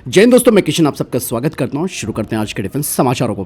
जय हिंद दोस्तों, मैं किशन आप सबका स्वागत करता हूं। शुरू करते हैं आज के डिफेंस समाचारों को।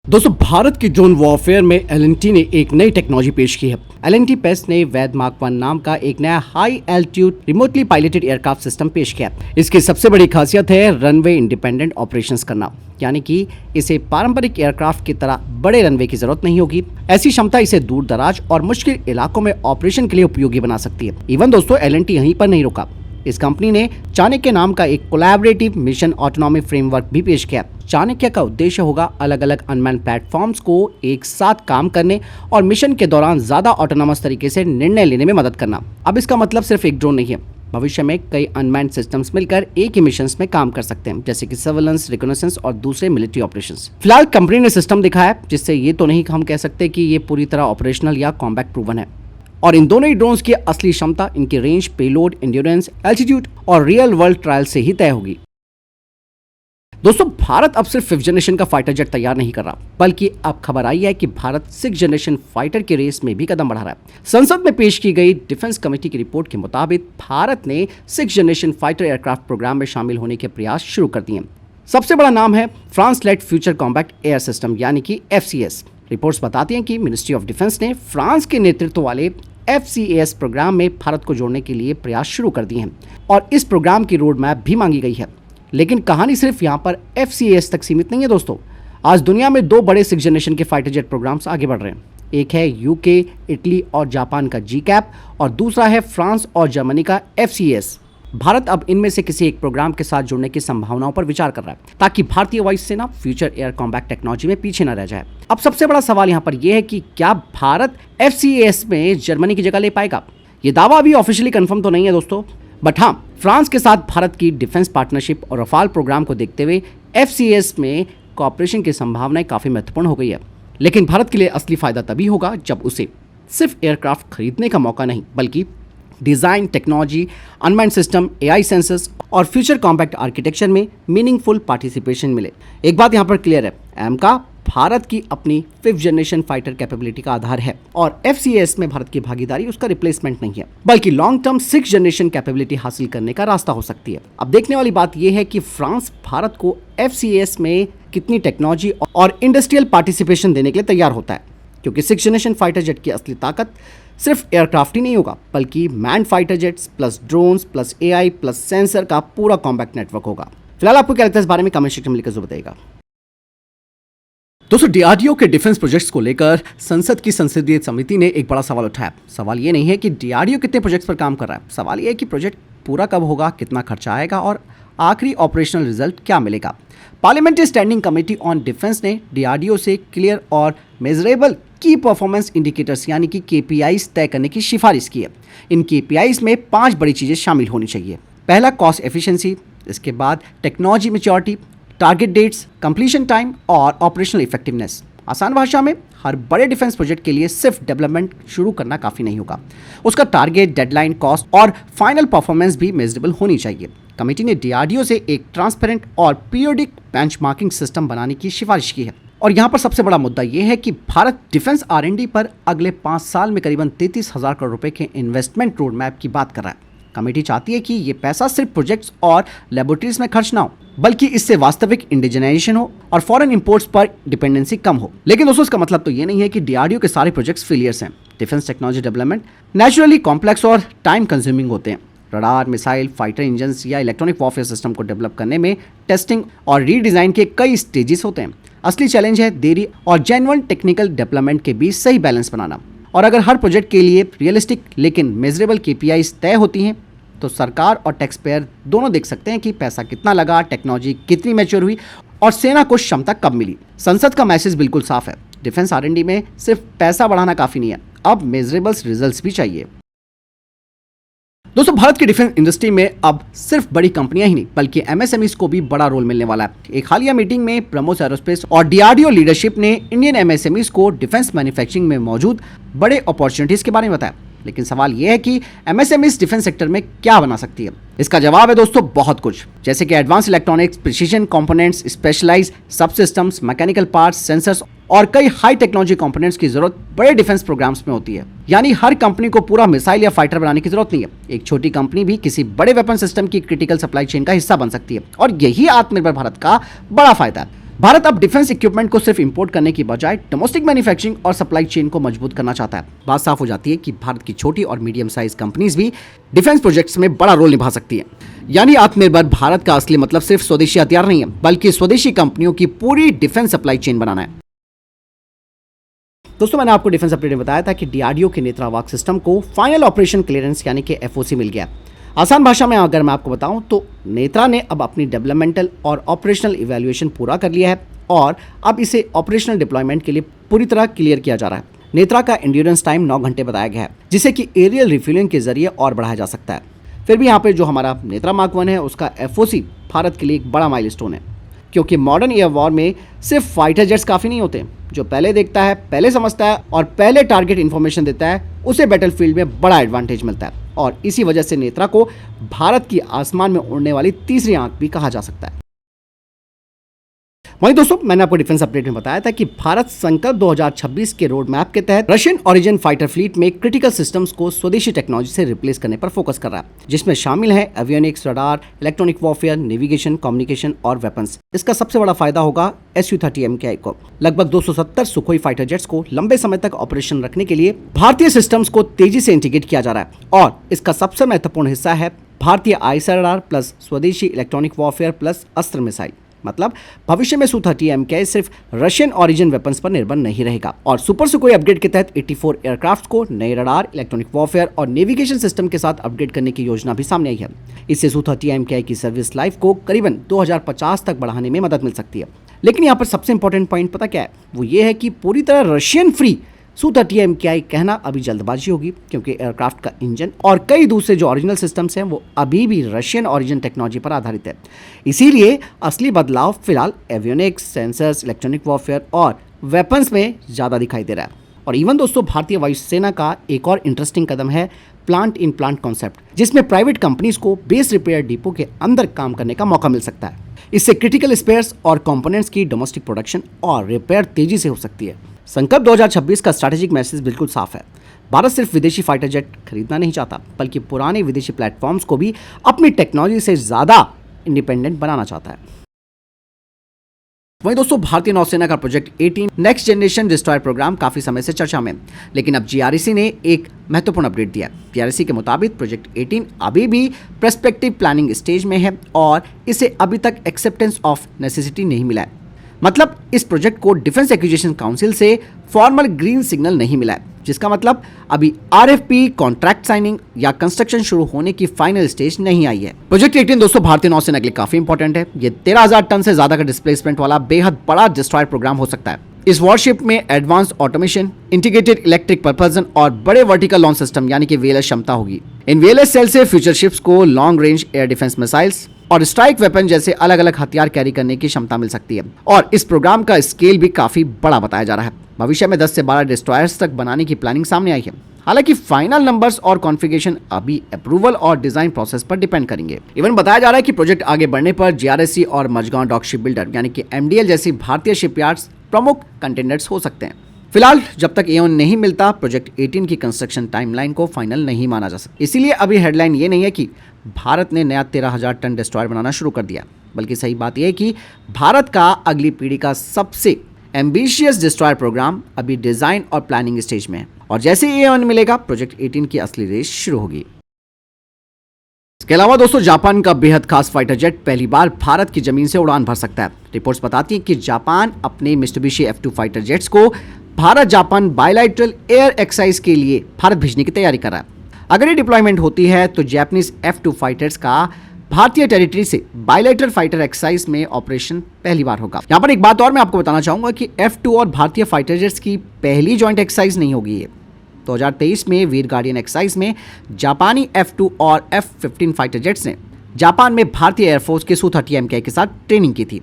दोस्तों, भारत की ड्रोन वॉरफेयर में एल&टी ने एक नई टेक्नोलॉजी पेश की है। एल&टी पेस्ट ने वैद मार्क 1 नाम का एक नया high altitude remotely piloted aircraft system पेश किया। इसकी सबसे बड़ी खासियत है रनवे इंडिपेंडेंट ऑपरेशंस करना, यानी कि इसे पारंपरिक एयरक्राफ्ट की तरह बड़े रनवे की जरूरत नहीं होगी। ऐसी क्षमता इसे दूर दराज और मुश्किल इलाकों में ऑपरेशन के लिए उपयोगी बना सकती है। इवन दोस्तों, एल&टी यहीं पर नहीं रुका। इस कंपनी ने चाणक्य नाम का एक कोलैबोरेटिव मिशन ऑटोनॉमी फ्रेमवर्क भी पेश किया। चाणक्य का उद्देश्य होगा अलग अलग अनमैन्ड प्लेटफॉर्म्स को एक साथ काम करने और मिशन के दौरान ज्यादा ऑटोनॉमस तरीके से निर्णय लेने में मदद करना। अब इसका मतलब सिर्फ एक ड्रोन नहीं है। भविष्य में कई अनमैन्ड सिस्टम्स मिलकर एक ही मिशन में काम कर सकते हैं, जैसे कि सर्वेलेंस, रिकॉग्निशंस और दूसरे मिलिट्री ऑपरेशंस। फिलहाल कंपनी ने सिस्टम दिखाया है, जिससे ये तो नहीं हम कह सकते कि ये पूरी तरह ऑपरेशनल या कॉम्बैट प्रूवन है। और इन दोनों ही ड्रोन्स की असली क्षमता इनकी रेंज, पेलोड, एंड्योरेंस, एल्टीट्यूड और रियल वर्ल्ड ट्रायल से ही तय होगी। दोस्तों, भारत अब सिर्फ 5th जनरेशन का फाइटर जेट तैयार नहीं कर रहा, बल्कि अब खबर आई है कि भारत 6th जनरेशन फाइटर की रेस में भी कदम बढ़ा रहा है। संसद में पेश की गई डिफेंस कमेटी की रिपोर्ट के मुताबिक भारत ने 6th generation fighter aircraft programme में शामिल होने के प्रयास शुरू कर दिए। सबसे बड़ा नाम है France led future combat air system, यानी कि FCAS। रिपोर्ट्स बताती हैं कि मिनिस्ट्री ऑफ डिफेंस ने फ्रांस के नेतृत्व वाले FCAS प्रोग्राम में भारत को जोड़ने के लिए प्रयास शुरू कर दिए हैं और इस प्रोग्राम की रोड मैप भी मांगी गई है। लेकिन कहानी सिर्फ यहाँ पर FCAS तक सीमित नहीं है दोस्तों। आज दुनिया में 2 बड़े 6th जनरेशन के फाइटर जेट प्रोग्राम्स आगे बढ़ रहे हैं। एक है UK, इटली और जापान का GCAP और दूसरा है फ्रांस और जर्मनी का FCAS। भारत अब इनमें से किसी एक प्रोग्राम के साथ जुड़ने की संभावनाओं पर विचार कर रहा है, ताकि भारतीय वायुसेना फ्यूचर एयर कॉम्बैट टेक्नोलॉजी में पीछे न रह जाए। अब सबसे बड़ा सवाल यहाँ पर यह है कि क्या भारत FCAS में जर्मनी की जगह ले पाएगा। ये दावा अभी ऑफिशियली कंफर्म तो नहीं है दोस्तों, बट हाँ, फ्रांस के साथ भारत की डिफेंस पार्टनरशिप और रफाल प्रोग्राम को देखते हुए FCAS में कॉपरेशन की संभावनाएं काफी महत्वपूर्ण हो गई है। लेकिन भारत के लिए असली फायदा तभी होगा जब उसे सिर्फ एयरक्राफ्ट खरीदने का मौका नहीं, बल्कि design, technology, unmanned system, AI sensors और फ्यूचर कॉम्पैक्ट आर्किटेक्चर में मीनिंगफुल पार्टिसिपेशन मिले। एक बात यहाँ पर क्लियर है, AMCA भारत की अपनी 5th जनरेशन फाइटर कैपेबिलिटी का आधार है और FCAS में भारत की भागीदारी उसका रिप्लेसमेंट नहीं है, बल्कि long term 6th generation capability हासिल करने का रास्ता हो सकती है। अब देखने वाली बात यह है कि फ्रांस भारत को FCAS में कितनी टेक्नोलॉजी और इंडस्ट्रियल पार्टिसिपेशन देने के लिए तैयार होता है, क्योंकि 6th जनरेशन फाइटर जेट की असली ताकत सिर्फ एयरक्राफ्ट ही नहीं होगा, बल्कि man fighter jets plus drones plus AI plus sensor का पूरा कॉम्बैक्ट नेटवर्क होगा। फिलहाल आपको क्या लगता है इस बारे में कमेंट सेक्शन में लिखकर जरूर बताइएगा। दोस्तों, DRDO के डिफेंस प्रोजेक्ट्स को लेकर संसद की संसदीय समिति ने एक बड़ा सवाल उठाया। सवाल ये नहीं है कि DRDO कितने प्रोजेक्ट्स पर काम कर रहा है, सवाल ये है कि प्रोजेक्ट पूरा कब होगा, कितना खर्चा आएगा और आखिरी ऑपरेशनल रिजल्ट क्या मिलेगा। Parliamentary standing committee on defence ने DRDO से क्लियर और मेजरेबल की परफॉर्मेंस इंडिकेटर्स यानी कि KPIs तय करने की सिफारिश की है। इन KPIs में 5 बड़ी चीज़ें शामिल होनी चाहिए। पहला, कॉस्ट एफिशिएंसी, इसके बाद technology maturity, target dates, completion time और ऑपरेशनल इफेक्टिवनेस। आसान भाषा में, हर बड़े डिफेंस प्रोजेक्ट के लिए सिर्फ डेवलपमेंट शुरू करना काफ़ी नहीं होगा, उसका टारगेट, डेडलाइन, कॉस्ट और फाइनल परफॉर्मेंस भी मेजरेबल होनी चाहिए। कमेटी ने DRDO से एक ट्रांसपेरेंट और पीरियोडिक बेंचमार्किंग सिस्टम बनाने की सिफारिश की है। और यहाँ पर सबसे बड़ा मुद्दा यह है कि भारत डिफेंस R&D पर अगले 5 साल में करीबन 33,000 करोड़ रुपए के इन्वेस्टमेंट रोड मैप की बात कर रहा है। कमेटी चाहती है कि ये पैसा सिर्फ प्रोजेक्ट्स और लेबोरेटरीज में खर्च ना हो, बल्कि इससे वास्तविक इंडिजिनाइजेशन हो और फॉरेन इंपोर्ट्स पर डिपेंडेंसी कम हो। लेकिन दोस्तों, इसका मतलब तो ये नहीं है कि DRDO के सारे प्रोजेक्ट्स फेलियर्स हैं। Defence technology development naturally complex और टाइम कंज्यूमिंग होते हैं। रडार, मिसाइल, फाइटर इंजन्स या इलेक्ट्रॉनिक वॉरफेयर सिस्टम को डेवलप करने में टेस्टिंग और रीडिज़ाइन के कई स्टेजेस होते हैं। असली चैलेंज है देरी और जेन्युइन टेक्निकल डेवलपमेंट के बीच सही बैलेंस बनाना। और अगर हर प्रोजेक्ट के लिए रियलिस्टिक लेकिन मेजरेबल KPIs तय होती हैं, तो सरकार और टैक्स पेयर दोनों देख सकते हैं कि पैसा कितना लगा, टेक्नोलॉजी कितनी मैच्योर हुई और सेना को क्षमता कब मिली। संसद का मैसेज बिल्कुल साफ है, डिफेंस R&D में सिर्फ पैसा बढ़ाना काफ़ी नहीं है, अब मेजरेबल रिजल्ट्स भी चाहिए। दोस्तों, भारत की डिफेंस इंडस्ट्री में अब सिर्फ बड़ी कंपनियां ही नहीं, बल्कि MSMEs को भी बड़ा रोल मिलने वाला है। एक हालिया मीटिंग में ब्रह्मोस एरोस्पेस और DRDO लीडरशिप ने इंडियन MSMEs को डिफेंस मैन्युफैक्चरिंग में मौजूद बड़े अपॉर्चुनिटीज के बारे में बताया। लेकिन सवाल यह है कि एमएसएमई इस डिफेंस सेक्टर में क्या बना सकती है। इसका जवाब है दोस्तों बहुत कुछ, जैसे कि advance electronics, precision components, specialised subsystems, mechanical parts, sensors और कई हाई टेक्नोलॉजी कंपोनेंट्स की जरूरत बड़े डिफेंस प्रोग्राम्स में होती है। यानी हर कंपनी को पूरा मिसाइल या फाइटर बनाने की जरूरत नहीं है। एक छोटी कंपनी भी किसी बड़े वेपन सिस्टम की क्रिटिकल सप्लाई चेन का हिस्सा बन सकती है और यही आत्मनिर्भर भारत का बड़ा फायदा है। भारत अब डिफेंस इक्विपमेंट को सिर्फ इंपोर्ट करने की बजाय डोमेस्टिक मैन्युफैक्चरिंग और सप्लाई चेन को मजबूत करना चाहता है। बात साफ हो जाती है कि भारत की छोटी और मीडियम साइज कंपनीज भी डिफेंस प्रोजेक्ट्स में बड़ा रोल निभा सकती है। यानी आत्मनिर्भर भारत का असली मतलब सिर्फ स्वदेशी हथियार नहीं है, बल्कि स्वदेशी कंपनियों की पूरी डिफेंस सप्लाई चेन बनाना है। दोस्तों, मैंने आपको डिफेंस अपडेट में बताया था कि डीआरडीओ के नेत्रावाक सिस्टम को फाइनल ऑपरेशन क्लियरेंस यानी कि एफओसी मिल गया। आसान भाषा में अगर मैं आपको बताऊं तो नेत्रा ने अब अपनी डेवलपमेंटल और ऑपरेशनल इवैल्यूएशन पूरा कर लिया है और अब इसे ऑपरेशनल डिप्लॉयमेंट के लिए पूरी तरह क्लियर किया जा रहा है। नेत्रा का एंड्योरेंस टाइम 9 घंटे बताया गया है, जिसे कि एरियल रिफ्यूलिंग के जरिए और बढ़ाया जा सकता है। फिर भी यहाँ पे जो हमारा नेत्रा मार्क 1 है उसका एफओसी भारत के लिए एक बड़ा माइलस्टोन है, क्योंकि मॉडर्न एयर वॉर में सिर्फ फाइटर जेट्स काफ़ी नहीं होते। जो पहले देखता है, पहले समझता है और पहले टारगेट इन्फॉर्मेशन देता है, उसे बैटलफील्ड में बड़ा एडवांटेज मिलता है और इसी वजह से नेत्रा को भारत की आसमान में उड़ने वाली तीसरी आंख भी कहा जा सकता है। वहीं दोस्तों, मैंने आपको डिफेंस अपडेट में बताया था कि भारत संकल्प 2026 के रोड मैप के तहत रशियन ओरिजिन फाइटर फ्लीट में क्रिटिकल सिस्टम्स को स्वदेशी टेक्नोलॉजी से रिप्लेस करने पर फोकस कर रहा है, जिसमें शामिल है avionics, radar, electronic warfare, navigation, communication और वेपन्स। इसका सबसे बड़ा फायदा होगा Su-30 MKI को। लगभग 270 सुखोई फाइटर जेट्स को लंबे समय तक ऑपरेशन रखने के लिए भारतीय सिस्टम्स को तेजी से इंटीग्रेट किया जा रहा है और इसका सबसे महत्वपूर्ण हिस्सा है भारतीय आईएसआर रडार प्लस स्वदेशी इलेक्ट्रॉनिक वॉरफेयर प्लस अस्त्र मिसाइल। मतलब भविष्य में Su-30 MKI सिर्फ रशियन ओरिजिन वेपन्स पर निर्भर नहीं रहेगा और सुपर सुखोई अपग्रेड के तहत 84 एयरक्राफ्ट को नए रडार, इलेक्ट्रॉनिक वॉरफेयर और नेविगेशन सिस्टम के साथ अपग्रेड करने की योजना भी सामने आई है। इससे Su-30 MKI की सर्विस लाइफ को करीबन 2050 तक बढ़ाने में मदद मिल सकती है। लेकिन यहाँ पर सबसे इंपॉर्टेंट पॉइंट पता क्या है? वो ये है कि पूरी तरह रशियन फ्री Su-30 MKI कहना अभी जल्दबाजी होगी, क्योंकि एयरक्राफ्ट का इंजन और कई दूसरे जो ओरिजिनल सिस्टम्स हैं वो अभी भी रशियन ओरिजिन टेक्नोलॉजी पर आधारित है। इसीलिए असली बदलाव फिलहाल एवियोनिक्स, सेंसर्स, इलेक्ट्रॉनिक वॉरफेयर और वेपन्स में ज़्यादा दिखाई दे रहा है। और इवन दोस्तों, भारतीय वायुसेना का एक और इंटरेस्टिंग कदम है प्लांट इन प्लांट कॉन्सेप्ट, जिसमें प्राइवेट कंपनीज को बेस रिपेयर डिपो के अंदर काम करने का मौका मिल सकता है। इससे क्रिटिकल स्पेयर्स और कंपोनेंट्स की डोमेस्टिक प्रोडक्शन और रिपेयर तेजी से हो सकती है। संकल्प 2026 का स्ट्रैटेजिक मैसेज बिल्कुल साफ है। भारत सिर्फ विदेशी फाइटर जेट खरीदना नहीं चाहता, बल्कि पुराने विदेशी प्लेटफॉर्म्स को भी अपनी टेक्नोलॉजी से ज़्यादा इंडिपेंडेंट बनाना चाहता है। वहीं दोस्तों, भारतीय नौसेना का project 18 next generation destroyer programme काफी समय से चर्चा में, लेकिन अब जीआरसी ने एक महत्वपूर्ण अपडेट दिया। जीआरसी के मुताबिक प्रोजेक्ट 18 अभी भी प्रोस्पेक्टिव प्लानिंग स्टेज में है और इसे अभी तक एक्सेप्टेंस ऑफ नेसेसिटी नहीं मिला है। मतलब इस प्रोजेक्ट को डिफेंस एक्विजिशन काउंसिल से फॉर्मल ग्रीन सिग्नल नहीं मिला है, जिसका मतलब अभी आरएफपी, कॉन्ट्रैक्ट साइनिंग या कंस्ट्रक्शन शुरू होने की फाइनल स्टेज नहीं आई है। प्रोजेक्ट 18 दोस्तों भारतीय नौसेना के लिए काफी इंपॉर्टेंट है। ये 13,000 टन से ज्यादा का डिस्प्लेसमेंट वाला बेहद बड़ा डिस्ट्रॉयर प्रोग्राम हो सकता है। इस वॉरशिप में advance automation, integrated electric propulsion और बड़े वर्टिकल लॉन्च सिस्टम यानी कि वीएलएस क्षमता होगी। इन वीएलएस सेल से फ्यूचर शिप्स को long range air defence missiles और स्ट्राइक वेपन जैसे अलग अलग हथियार कैरी करने की क्षमता मिल सकती है और इस प्रोग्राम का स्केल भी काफी बड़ा बताया जा रहा है। भविष्य में 10 से 12 डिस्ट्रॉयर्स तक बनाने की प्लानिंग सामने आई है। हालांकि फाइनल नंबर्स और कॉन्फ़िगरेशन अभी अप्रूवल और डिजाइन प्रोसेस पर डिपेंड करेंगे। इवन बताया जा रहा है कि प्रोजेक्ट आगे बढ़ने पर जीआरएससी और मझगांव डॉक शिप बिल्डर यानी कि एमडीएल जैसी भारतीय शिपयार्ड्स प्रमुख कंटेंडर्स हो सकते हैं। फिलहाल जब तक एओन नहीं मिलता, प्रोजेक्ट 18 की कंस्ट्रक्शन टाइमलाइन को फाइनल नहीं माना जा सकता। इसीलिए अभी हेडलाइन ये नहीं है कि भारत ने नया 13,000 टन डिस्ट्रॉयर बनाना शुरू कर दिया, बल्कि सही बात यह है कि भारत का अगली पीढ़ी का सबसे एम्बिशियस डिस्ट्रॉयर प्रोग्राम अभी डिजाइन और प्लानिंग स्टेज में है और जैसे ही एओन मिलेगा, प्रोजेक्ट 18 की असली रेस शुरू होगी। इसके अलावा दोस्तों, जापान का बेहद खास फाइटर जेट पहली बार भारत की जमीन से उड़ान भर सकता है। रिपोर्ट्स बताती हैं कि जापान अपने मित्सुबिशी F2 फाइटर जेट्स को Bharat Japan bilateral air exercise के लिए भारत भेजने की तैयारी कर रहा है। अगर ये डिप्लॉयमेंट होती है तो जापानीज F2 फाइटर्स का भारतीय टेरिटरी से बायलैटरल फाइटर एक्सरसाइज में ऑपरेशन पहली बार होगा। यहाँ पर एक बात और मैं आपको बताना चाहूंगा कि F2 और भारतीय फाइटर जेट्स की पहली जॉइंट एक्सरसाइज नहीं होगी। ये 2023 में वीर गार्डियन एक्सरसाइज में जापानी F2 और F-15 फाइटर जेट्स ने जापान में भारतीय एयरफोर्स के Su-30 MKI के साथ ट्रेनिंग की थी।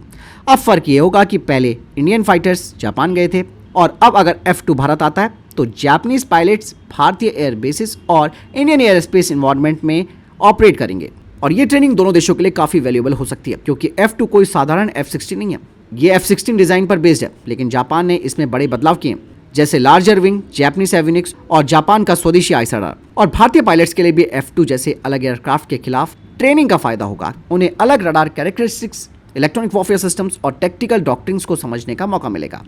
अब फर्क ये होगा कि पहले इंडियन फाइटर्स जापान गए थे और अब अगर F2 भारत आता है तो जापानीज पायलट्स भारतीय एयर बेसिस और इंडियन एयर स्पेस इन्वायरमेंट में ऑपरेट करेंगे। और ये ट्रेनिंग दोनों देशों के लिए काफी वैल्यूएबल हो सकती है, क्योंकि F2 कोई साधारण F-16 नहीं है। ये F-16 डिजाइन पर बेस्ड है, लेकिन जापान ने इसमें बड़े बदलाव किए, जैसे लार्जर विंग, जापानीज एविनिक्स और जापान का स्वदेशी ISRR। और भारतीय पायलट्स के लिए भी F2 जैसे अलग एयरक्राफ्ट के खिलाफ ट्रेनिंग का फायदा होगा। उन्हें अलग radar characteristics, electronic warfare systems और टेक्टिकल डॉक्ट्रिन्स को समझने का मौका मिलेगा।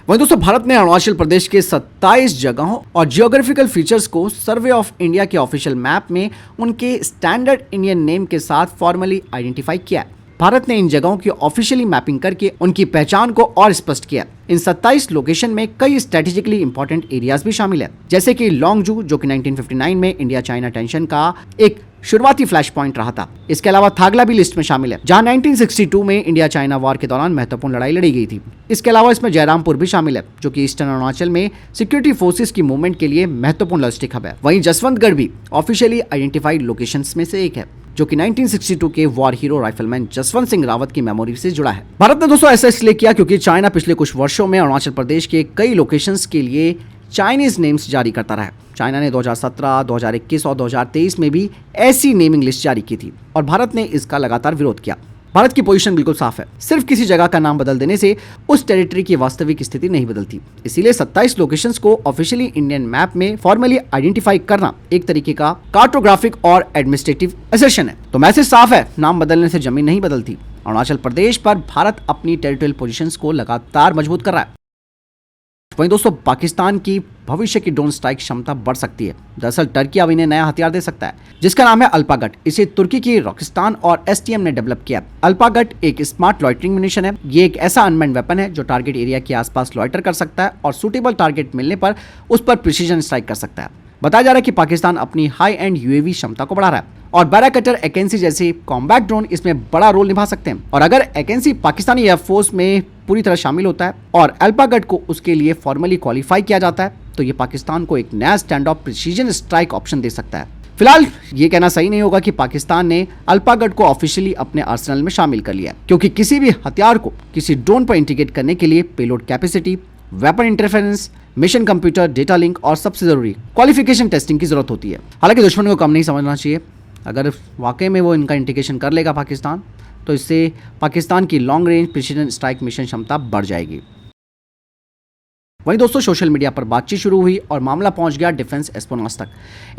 वहीं दोस्तों, भारत ने अरुणाचल प्रदेश के 27 जगहों और जियोग्राफिकल फीचर्स को सर्वे ऑफ इंडिया के ऑफिशियल मैप में उनके स्टैंडर्ड इंडियन नेम के साथ फॉर्मली आइडेंटिफाई किया है। भारत ने इन जगहों की ऑफिशियली मैपिंग करके उनकी पहचान को और स्पष्ट किया। इन 27 लोकेशन में कई स्ट्रेटेजिकली इंपॉर्टेंट एरियाज भी शामिल है, जैसे कि लॉन्गजू, जो कि 1959 में इंडिया चाइना टेंशन का एक शुरुआती फ्लैश पॉइंट रहा था। इसके अलावा थागला भी लिस्ट में शामिल है, जहां 1962 में इंडिया चाइना वॉर के दौरान महत्वपूर्ण लड़ाई लड़ी गई थी। इसके अलावा इसमें जयरामपुर भी शामिल है, जो कि ईस्टर्न अरुणाचल में सिक्योरिटी फोर्सेस की मूवमेंट के लिए महत्वपूर्ण लॉजिस्टिक हब है। वहीं जसवंतगढ़ भी ऑफिशियली आइडेंटिफाइड लोकेशंस में से एक है, जो कि 1962 के war hero rifleman Jaswant Singh Rawat की मेमोरी से जुड़ा है। भारत ने दोस्तों ऐसा इसलिए किया क्योंकि चाइना पिछले कुछ वर्षों में अरुणाचल प्रदेश के कई लोकेशंस के लिए चाइनीज नेम्स जारी करता रहा है। चाइना ने 2017, 2021 और 2023 में भी ऐसी नेमिंग लिस्ट जारी की थी और भारत ने इसका लगातार विरोध किया। भारत की पोजीशन बिल्कुल साफ है, सिर्फ किसी जगह का नाम बदल देने से उस टेरिटरी की वास्तविक स्थिति नहीं बदलती। इसीलिए 27 लोकेशंस को ऑफिशियली इंडियन मैप में फॉर्मली आइडेंटिफाई करना एक तरीके का कार्टोग्राफिक और एडमिनिस्ट्रेटिव असर्शन है। तो मैसेज साफ है, नाम बदलने से जमीन नहीं बदलती। अरुणाचल प्रदेश पर भारत अपनी टेरिटोरियल पोजीशंस को लगातार मजबूत कर रहा है। वहीं दोस्तों, पाकिस्तान की भविष्य की ड्रोन स्ट्राइक क्षमता बढ़ सकती है। दरअसल टर्की अब इन्हें नया हथियार दे सकता है, जिसका नाम है अल्पागट। इसे तुर्की की रॉकिस्तान और STM ने डेवलप किया। अल्पागट एक स्मार्ट लॉइटरिंग म्यूनिशन है। ये एक ऐसा अनमैन्ड वेपन है जो टारगेट एरिया के आसपास लॉइटर कर सकता है और सूटेबल टारगेट मिलने पर उस पर प्रिसीजन स्ट्राइक कर सकता है। बताया जा रहा है कि पाकिस्तान अपनी हाई एंड UAV क्षमता को बढ़ा रहा है और बैराकटर एकेंसी जैसे कॉम्बैट ड्रोन इसमें बड़ा रोल निभा सकते हैं। और अगर एकेंसी पाकिस्तानी एयरफोर्स में पूरी तरह शामिल होता है और अल्पागट को उसके लिए फॉर्मली क्वालिफाई किया जाता है, तो ये पाकिस्तान को एक नया stand off precision strike option दे सकता है। फिलहाल ये कहना सही नहीं होगा कि पाकिस्तान ने अल्पागट को ऑफिशियली अपने आर्सेनल में शामिल कर लिया है, क्योंकि किसी भी हथियार को किसी ड्रोन पर इंटीग्रेट करने के लिए payload capacity, weapon interference, mission computer, data link और सबसे जरूरी क्वालिफिकेशन टेस्टिंग की जरूरत होती है। हालांकि दुश्मन को कम नहीं समझना चाहिए। अगर वाकई में वो इनका इंटीग्रेशन कर लेगा पाकिस्तान, तो इससे पाकिस्तान की long range precision strike mission क्षमता बढ़ जाएगी। वहीं दोस्तों, सोशल मीडिया पर बातचीत शुरू हुई और मामला पहुंच गया डिफेंस एस्पोनास तक।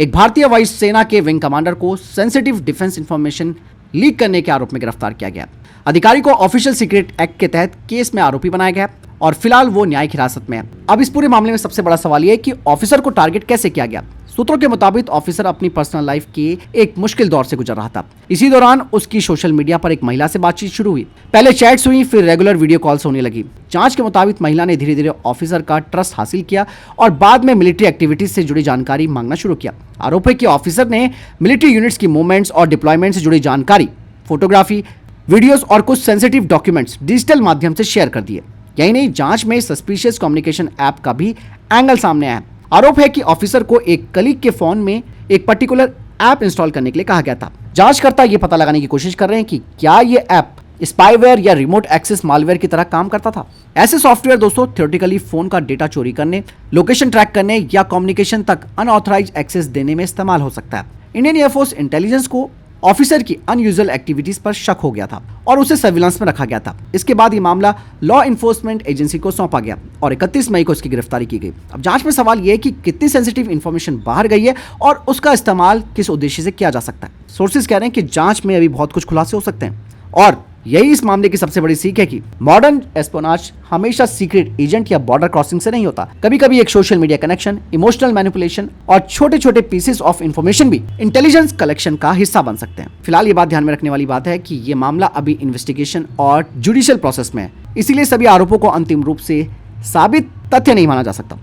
एक भारतीय वायु सेना के विंग कमांडर को सेंसिटिव डिफेंस इंफॉर्मेशन लीक करने के आरोप में गिरफ्तार किया गया। अधिकारी को ऑफिशियल सीक्रेट एक्ट के तहत केस में आरोपी बनाया गया और फिलहाल वो न्यायिक हिरासत में है। अब इस पूरे मामले में सबसे बड़ा सवाल यह है कि ऑफिसर को टारगेट कैसे किया गया। सूत्रों के मुताबिक ऑफिसर अपनी पर्सनल लाइफ के एक मुश्किल दौर से गुजर रहा था। इसी दौरान उसकी सोशल मीडिया पर एक महिला से बातचीत शुरू हुई। पहले चैट्स हुई, फिर रेगुलर वीडियो कॉल्स होने लगी। जांच के मुताबिक महिला ने धीरे धीरे ऑफिसर का ट्रस्ट हासिल किया और बाद में मिलिट्री एक्टिविटीज से जुड़ी जानकारी मांगना शुरू किया। आरोप है कि ऑफिसर ने मिलिट्री यूनिट्स की मूवमेंट्स और डिप्लॉयमेंट से जुड़ी जानकारी, फोटोग्राफी, वीडियोस और कुछ सेंसिटिव डॉक्यूमेंट्स डिजिटल माध्यम से शेयर कर दिए। यही नहीं, जांच में सस्पिशियस कम्युनिकेशन ऐप का भी एंगल सामने आया। आरोप है कि ऑफिसर को एक कलीग के फोन में एक पर्टिकुलर ऐप इंस्टॉल करने के लिए कहा गया था। जांचकर्ता ये पता लगाने की कोशिश कर रहे हैं कि क्या ये ऐप स्पाईवेयर या रिमोट एक्सेस मालवेयर की तरह काम करता था। ऐसे सॉफ्टवेयर दोस्तों थियोरेटिकली फोन का डेटा चोरी करने, लोकेशन ट्रैक करने या कम्युनिकेशन तक अनऑथराइज एक्सेस देने में इस्तेमाल हो सकता है। इंडियन एयरफोर्स इंटेलिजेंस को ऑफिसर की अनयूजुअल एक्टिविटीज पर शक हो गया था और उसे सर्विलांस में रखा गया था। इसके बाद ये मामला लॉ इन्फोर्समेंट एजेंसी को सौंपा गया और 31 मई को इसकी गिरफ्तारी की गई। अब जांच में सवाल यह है कि कितनी सेंसिटिव इंफॉर्मेशन बाहर गई है और उसका इस्तेमाल किस उद्देश्य से किया जा सकता है। सोर्सेज कह रहे हैं कि जांच में अभी बहुत कुछ खुलासे हो सकते हैं और यही इस मामले की सबसे बड़ी सीख है कि मॉडर्न एस्पोनाज हमेशा सीक्रेट एजेंट या बॉर्डर क्रॉसिंग से नहीं होता। कभी कभी एक social media connection, emotional manipulation और छोटे छोटे पीसेस ऑफ इंफॉर्मेशन भी इंटेलिजेंस कलेक्शन का हिस्सा बन सकते हैं। फिलहाल ये बात ध्यान में रखने वाली बात है कि ये मामला अभी इन्वेस्टिगेशन और जुडिशियल प्रोसेस में है, इसीलिए सभी आरोपों को अंतिम रूप से साबित तथ्य नहीं माना जा सकता।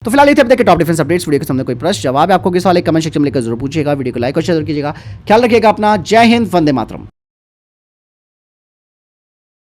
तो फिलहाल ये थे अब तक के टॉप डिफेंस अपडेट्स। वीडियो के सामने कोई प्रश्न जवाब है आपको किस वाले कमेंट सेक्शन में लिखकर जरूर पूछिएगा। वीडियो को लाइक और शेयर कीजिएगा। ख्याल रखिएगा अपना। जय हिंद, वंदे मातरम।